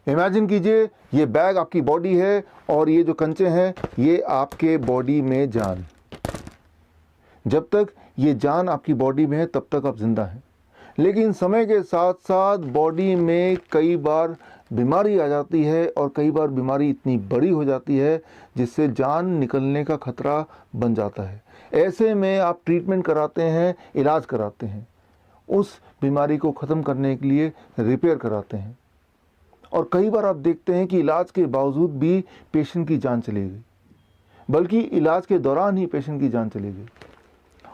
Imagine कीजिए ये bag आपकी बॉडी है और ये जो कंचे हैं ये आपके बॉडी में जान। जब तक ये जान आपकी बॉडी में है तब तक आप जिंदा हैं, लेकिन समय के साथ साथ बॉडी में कई बार बीमारी आ जाती है और कई बार बीमारी इतनी बड़ी हो जाती है जिससे जान निकलने का खतरा बन जाता है। ऐसे में आप ट्रीटमेंट कराते हैं, इलाज कराते हैं, उस बीमारी को ख़त्म करने के लिए रिपेयर कराते हैं। और कई बार आप देखते हैं कि इलाज के बावजूद भी पेशेंट की जान चली गई, बल्कि इलाज के दौरान ही पेशेंट की जान चली गई।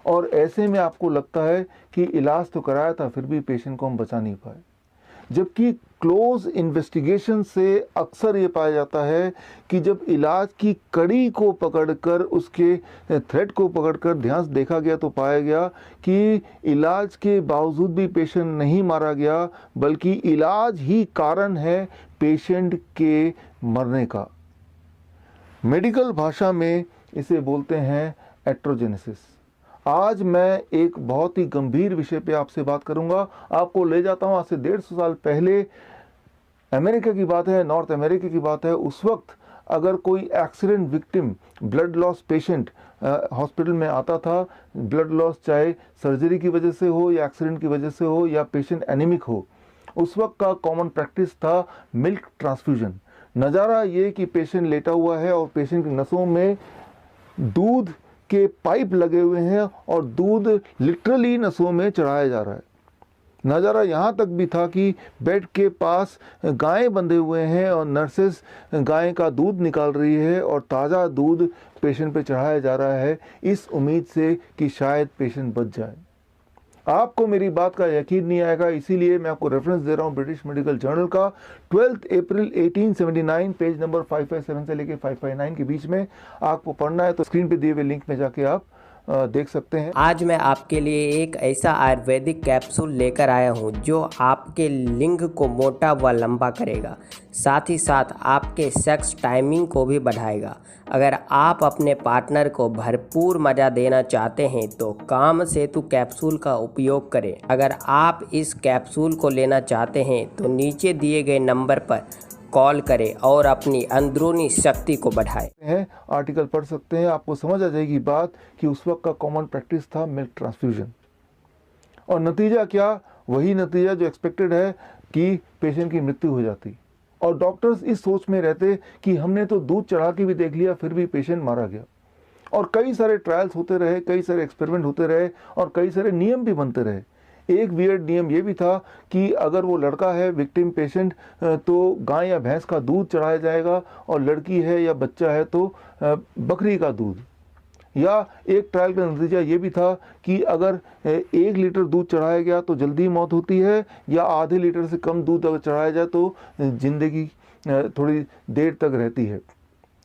और ऐसे में आपको लगता है कि इलाज तो कराया था फिर भी पेशेंट को हम बचा नहीं पाए, जबकि क्लोज इन्वेस्टिगेशन से अक्सर ये पाया जाता है कि जब इलाज की कड़ी को पकड़कर, उसके थ्रेड को पकड़कर ध्यान से देखा गया तो पाया गया कि इलाज के बावजूद भी पेशेंट नहीं मारा गया, बल्कि इलाज ही कारण है पेशेंट के मरने का। मेडिकल भाषा में इसे बोलते हैं एट्रोजेनेसिस। आज मैं एक बहुत ही गंभीर विषय पे आपसे बात करूंगा। आपको ले जाता हूं आज से 150 साल पहले। अमेरिका की बात है, नॉर्थ अमेरिका की बात है। उस वक्त अगर कोई accident victim, blood loss patient hospital में आता था, ब्लड लॉस चाहे सर्जरी की वजह से हो या एक्सीडेंट की वजह से हो या पेशेंट एनीमिक हो, उस वक्त का कॉमन प्रैक्टिस था मिल्क ट्रांसफ्यूजन। नज़ारा ये कि पेशेंट लेटा हुआ है और पेशेंट की नसों में दूध के पाइप लगे हुए हैं और दूध लिटरली नसों में चढ़ाया जा रहा है। नज़ारा यहाँ तक भी था कि बेड के पास गायें बंधे हुए हैं और नर्सेस गाय का दूध निकाल रही है और ताज़ा दूध पेशेंट पे चढ़ाया जा रहा है, इस उम्मीद से कि शायद पेशेंट बच जाए। आपको मेरी बात का यकीन नहीं आएगा, इसीलिए मैं आपको रेफरेंस दे रहा हूँ ब्रिटिश मेडिकल जर्नल का। 12 अप्रैल 1879 पेज नंबर 557 से लेके 559 के बीच में आपको पढ़ना है तो स्क्रीन पे दिए हुए लिंक में जाके आप देख सकते हैं। आज मैं आपके लिए एक ऐसा आयुर्वेदिक कैप्सूल लेकर आया हूं जो आपके लिंग को मोटा व लंबा करेगा, साथ ही साथ आपके सेक्स टाइमिंग को भी बढ़ाएगा। अगर आप अपने पार्टनर को भरपूर मज़ा देना चाहते हैं तो काम सेतु कैप्सूल का उपयोग करें। अगर आप इस कैप्सूल को लेना चाहते हैं तो नीचे दिए गए नंबर पर कॉल करें और अपनी अंदरूनी शक्ति को बढ़ाएं। हैं आर्टिकल पढ़ सकते हैं, आपको समझ आ जाएगी बात कि उस वक्त का कॉमन प्रैक्टिस था मिल्क ट्रांसफ्यूजन। और नतीजा क्या? वही नतीजा जो एक्सपेक्टेड है कि पेशेंट की मृत्यु हो जाती। और डॉक्टर्स इस सोच में रहते कि हमने तो दूध चढ़ा के भी देख लिया फिर भी पेशेंट मारा गया। और कई सारे ट्रायल्स होते रहे, कई सारे एक्सपेरिमेंट होते रहे और कई सारे नियम भी बनते रहे। एक वियर्ड नियम ये भी था कि अगर वो लड़का है विक्टिम पेशेंट तो गाय या भैंस का दूध चढ़ाया जाएगा, और लड़की है या बच्चा है तो बकरी का दूध। या एक ट्रायल का नतीजा ये भी था कि अगर 1 लीटर दूध चढ़ाया गया तो जल्दी मौत होती है, या आधे लीटर से कम दूध अगर चढ़ाया जाए तो जिंदगी थोड़ी देर तक रहती है।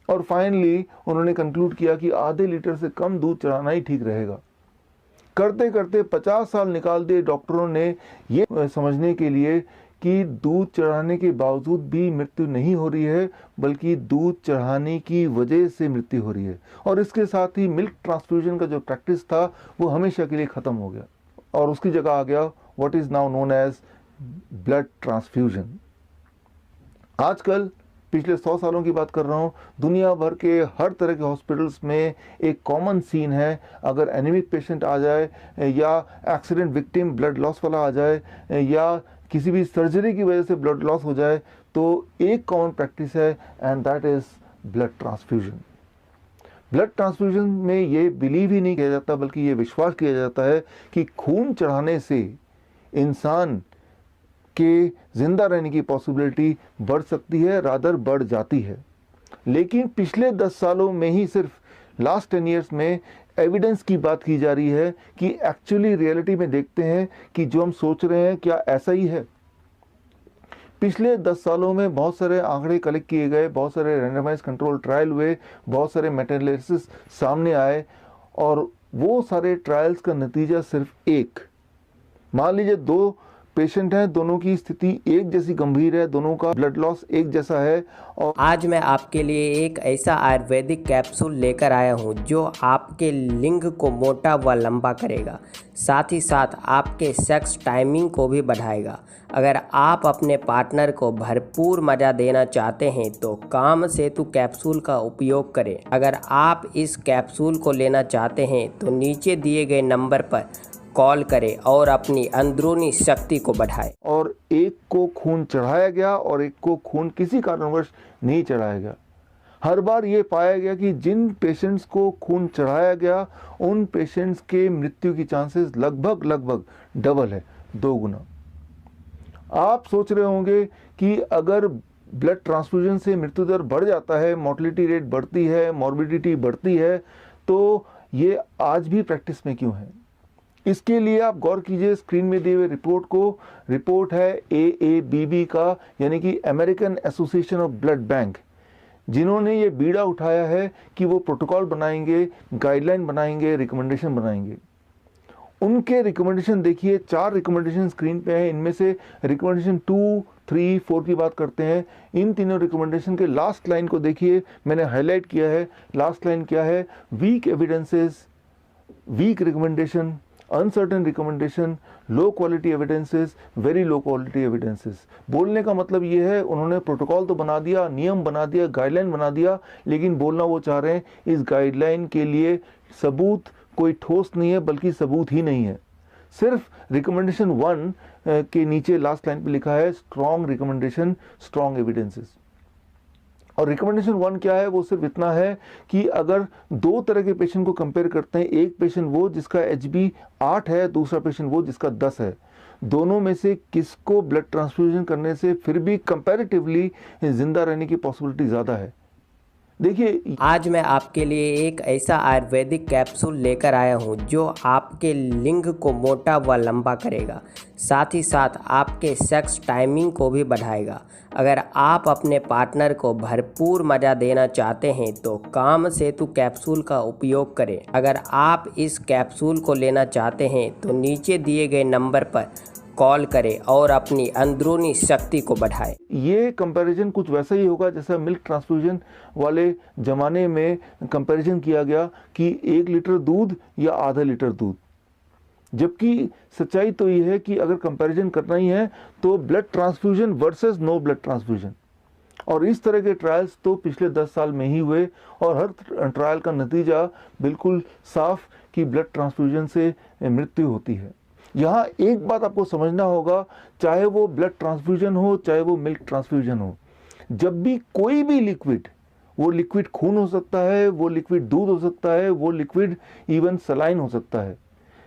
और फाइनली उन्होंने कंक्लूड किया कि आधे लीटर से कम दूध चढ़ाना ही ठीक रहेगा। करते करते 50 साल निकाल दिए डॉक्टरों ने ये समझने के लिए कि दूध चढ़ाने के बावजूद भी मृत्यु नहीं हो रही है, बल्कि दूध चढ़ाने की वजह से मृत्यु हो रही है। और इसके साथ ही मिल्क ट्रांसफ्यूजन का जो प्रैक्टिस था वो हमेशा के लिए ख़त्म हो गया और उसकी जगह आ गया what is now known as blood transfusion. आजकल पिछले 100 सालों की बात कर रहा हूँ, दुनिया भर के हर तरह के हॉस्पिटल्स में एक कॉमन सीन है। अगर एनीमिक पेशेंट आ जाए या एक्सीडेंट विक्टिम ब्लड लॉस वाला आ जाए या किसी भी सर्जरी की वजह से ब्लड लॉस हो जाए तो एक कॉमन प्रैक्टिस है and that is blood transfusion. Blood transfusion में ये बिलीव ही नहीं किया जाता, बल्कि ये विश्वास किया जाता है कि खून चढ़ाने से इंसान के जिंदा रहने की पॉसिबिलिटी बढ़ सकती है, रादर बढ़ जाती है। लेकिन पिछले 10 सालों में ही, सिर्फ लास्ट 10 ईयर्स में एविडेंस की बात की जा रही है कि एक्चुअली रियलिटी में देखते हैं कि जो हम सोच रहे हैं क्या ऐसा ही है। पिछले 10 सालों में बहुत सारे आंकड़े कलेक्ट किए गए, बहुत सारे रैंडमाइज कंट्रोल ट्रायल हुए, बहुत सारे मेटाएनालिसिस सामने आए और वो सारे ट्रायल्स का नतीजा सिर्फ एक। मान लीजिए 2 पेशेंट हैं, दोनों की स्थिति एक जैसी गंभीर है, दोनों का ब्लड लॉस एक जैसा है। और आज मैं आपके लिए एक ऐसा आयुर्वेदिक कैप्सूल लेकर आया हूँ जो आपके लिंग को मोटा व लंबा करेगा, साथ ही साथ आपके सेक्स टाइमिंग को भी बढ़ाएगा। अगर आप अपने पार्टनर को भरपूर मज़ा देना चाहते हैं तो काम सेतु कैप्सूल का उपयोग करें। अगर आप इस कैप्सूल को लेना चाहते हैं तो नीचे दिए गए नंबर पर कॉल करें और अपनी अंदरूनी शक्ति को बढ़ाएं। और एक को खून चढ़ाया गया और एक को खून किसी कारणवश नहीं चढ़ाया गया। हर बार ये पाया गया कि जिन पेशेंट्स को खून चढ़ाया गया उन पेशेंट्स के मृत्यु की चांसेस लगभग डबल है, 2 गुना। आप सोच रहे होंगे कि अगर ब्लड ट्रांसफ्यूजन से मृत्यु दर बढ़ जाता है, मोर्टेलिटी रेट बढ़ती है, मॉर्बिडिटी बढ़ती है, तो ये आज भी प्रैक्टिस में क्यों है? इसके लिए आप गौर कीजिए स्क्रीन में दिए हुए रिपोर्ट को। रिपोर्ट है AABB का, यानी कि American association of blood bank, जिन्होंने ये बीड़ा उठाया है कि वो प्रोटोकॉल बनाएंगे, गाइडलाइन बनाएंगे, रिकमेंडेशन बनाएंगे। उनके रिकमेंडेशन देखिए, 4 रिकमेंडेशन स्क्रीन पे हैं। इनमें से रिकमेंडेशन 2, 3, 4 की बात करते हैं। इन तीनों रिकमेंडेशन के लास्ट लाइन को देखिए, मैंने हाईलाइट किया है। लास्ट लाइन क्या है? Weak evidences, weak recommendation, uncertain recommendation, low quality evidences, very low quality evidences. बोलने का मतलब ये है, उन्होंने प्रोटोकॉल तो बना दिया, नियम बना दिया, गाइडलाइन बना दिया, लेकिन बोलना वो चाह रहे हैं इस गाइडलाइन के लिए सबूत कोई ठोस नहीं है, बल्कि सबूत ही नहीं है। सिर्फ रिकमेंडेशन 1 के नीचे लास्ट लाइन पे लिखा है स्ट्रॉन्ग रिकमेंडेशन, स्ट्रॉन्ग एविडेंसेस। और रिकमेंडेशन 1 क्या है? वो सिर्फ इतना है कि अगर 2 तरह के पेशेंट को कंपेयर करते हैं, एक पेशेंट वो जिसका HB 8 है, दूसरा पेशेंट वो जिसका 10 है, दोनों में से किसको ब्लड ट्रांसफ्यूजन करने से फिर भी कंपैरेटिवली जिंदा रहने की पॉसिबिलिटी ज़्यादा है। देखिए, आज मैं आपके लिए एक ऐसा आयुर्वेदिक कैप्सूल लेकर आया हूँ जो आपके लिंग को मोटा व लंबा करेगा, साथ ही साथ आपके सेक्स टाइमिंग को भी बढ़ाएगा। अगर आप अपने पार्टनर को भरपूर मज़ा देना चाहते हैं तो काम सेतु कैप्सूल का उपयोग करें। अगर आप इस कैप्सूल को लेना चाहते हैं तो नीचे दिए गए नंबर पर कॉल करें और अपनी अंदरूनी शक्ति को बढ़ाएं। ये कंपैरिजन कुछ वैसा ही होगा जैसा मिल्क ट्रांसफ्यूजन वाले ज़माने में कंपैरिजन किया गया कि 1 लीटर दूध या आधा लीटर दूध। जबकि सच्चाई तो ये है कि अगर कंपैरिजन करना ही है तो blood transfusion versus no blood transfusion. और इस तरह के ट्रायल्स तो पिछले 10 साल में ही हुए और हर ट्रायल का नतीजा बिल्कुल साफ कि ब्लड ट्रांसफ्यूजन से मृत्यु होती है। यहाँ एक बात आपको समझना होगा, चाहे वो ब्लड ट्रांसफ्यूजन हो, चाहे वो मिल्क ट्रांसफ्यूजन हो, जब भी कोई भी लिक्विड, वो लिक्विड खून हो सकता है, वो लिक्विड दूध हो सकता है, वो लिक्विड इवन सलाइन हो सकता है,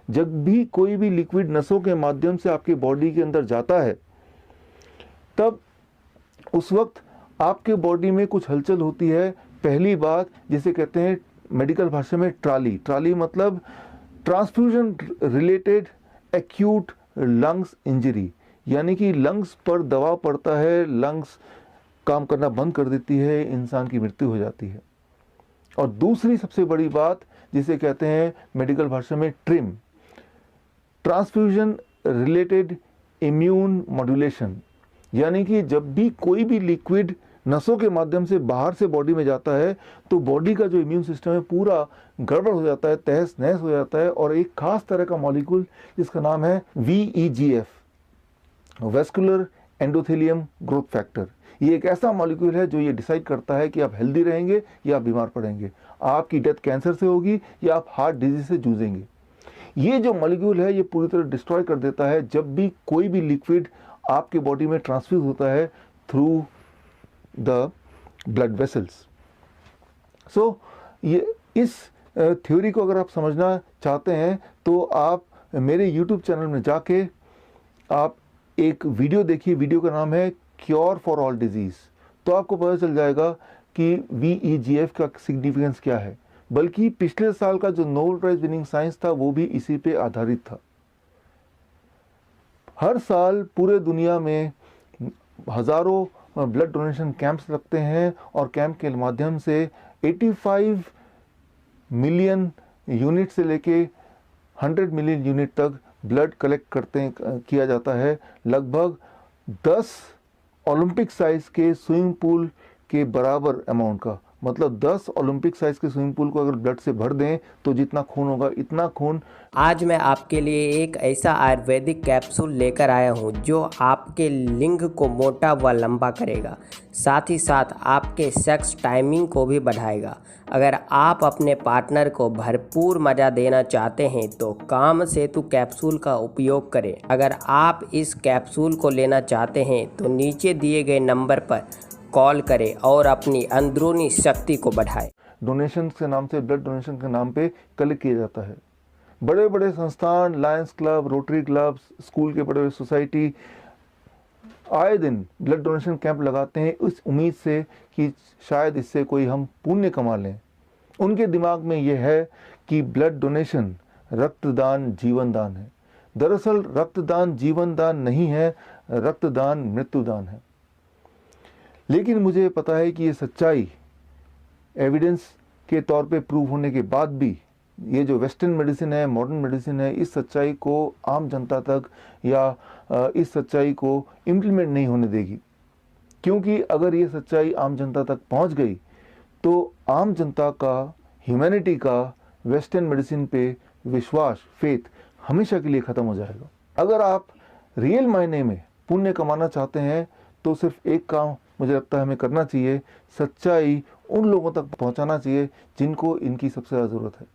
जब भी कोई भी लिक्विड नसों के माध्यम से आपके बॉडी के अंदर जाता है, तब उस वक्त आपके बॉडी में कुछ हलचल होती है। पहली बात जिसे कहते हैं मेडिकल भाषा में ट्राली। ट्राली मतलब transfusion related acute lungs injury, यानी कि लंग्स पर दबाव पड़ता है, लंग्स काम करना बंद कर देती है, इंसान की मृत्यु हो जाती है। और दूसरी सबसे बड़ी बात जिसे कहते हैं मेडिकल भाषा में trim, transfusion related immune modulation, यानी कि जब भी कोई भी लिक्विड नसों के माध्यम से बाहर से बॉडी में जाता है तो बॉडी का जो इम्यून सिस्टम है पूरा गड़बड़ हो जाता है, तहस नहस हो जाता है। और एक खास तरह का मॉलिक्यूल जिसका नाम है VEGF, vascular endothelium growth factor, ये एक ऐसा मॉलिक्यूल है जो ये डिसाइड करता है कि आप हेल्दी रहेंगे या आप बीमार पड़ेंगे, आपकी डेथ कैंसर से होगी या आप हार्ट डिजीज से जूझेंगे। ये जो मॉलिक्यूल है ये पूरी तरह डिस्ट्रॉय कर देता है जब भी कोई भी लिक्विड आपके बॉडी में ट्रांसफ्यूज होता है थ्रू द ब्लड वेसल्स। सो ये इस थ्योरी को अगर आप समझना चाहते हैं तो आप मेरे YouTube चैनल में जाके आप एक वीडियो देखिए। वीडियो का नाम है क्योर फॉर ऑल डिजीज़। तो आपको पता चल जाएगा कि VEGF का सिग्निफिकेंस क्या है। बल्कि पिछले साल का जो नोबेल प्राइज विनिंग साइंस था वो भी इसी पे आधारित था। हर साल पूरे दुनिया में हज़ारों ब्लड डोनेशन कैंप्स लगते हैं और कैंप के माध्यम से 85 मिलियन यूनिट से लेके 100 मिलियन यूनिट तक ब्लड कलेक्ट किया जाता है लगभग 10 ओलंपिक साइज के स्विमिंग पूल के बराबर अमाउंट का। मतलब 10 ओलंपिक साइज के स्विमिंग पूल को अगर ब्लड से भर दें तो जितना खून होगा इतना खून। आज मैं आपके लिए एक ऐसा आयुर्वेदिक कैप्सूल लेकर आया हूँ जो आपके लिंग को मोटा व लंबा करेगा, साथ ही साथ आपके सेक्स टाइमिंग को भी बढ़ाएगा। अगर आप अपने पार्टनर को भरपूर मज़ा देना चाहते हैं तो काम सेतु कैप्सूल का उपयोग करें। अगर आप इस कैप्सूल को लेना चाहते हैं तो नीचे दिए गए नंबर पर कॉल करें और अपनी अंदरूनी शक्ति को बढ़ाएं। डोनेशन के नाम से, ब्लड डोनेशन के नाम पे कलेक्ट किया जाता है। बड़े बड़े संस्थान, Lions club, rotary club, school के बड़े बड़े सोसाइटी आए दिन ब्लड डोनेशन कैंप लगाते हैं इस उम्मीद से कि शायद इससे कोई हम पुण्य कमा लें। उनके दिमाग में यह है कि ब्लड डोनेशन रक्तदान जीवन दान है। दरअसल रक्तदान जीवन दान नहीं है, रक्तदान मृत्युदान है। लेकिन मुझे पता है कि ये सच्चाई एविडेंस के तौर पे प्रूव होने के बाद भी ये जो वेस्टर्न मेडिसिन है, मॉडर्न मेडिसिन है, इस सच्चाई को आम जनता तक या इस सच्चाई को इम्प्लीमेंट नहीं होने देगी। क्योंकि अगर ये सच्चाई आम जनता तक पहुंच गई तो आम जनता का, ह्यूमैनिटी का वेस्टर्न मेडिसिन पे विश्वास, फेथ हमेशा के लिए ख़त्म हो जाएगा। अगर आप रियल मायने में पुण्य कमाना चाहते हैं तो सिर्फ एक काम मुझे लगता है हमें करना चाहिए, सच्चाई उन लोगों तक पहुंचाना चाहिए जिनको इनकी सबसे ज़्यादा ज़रूरत है।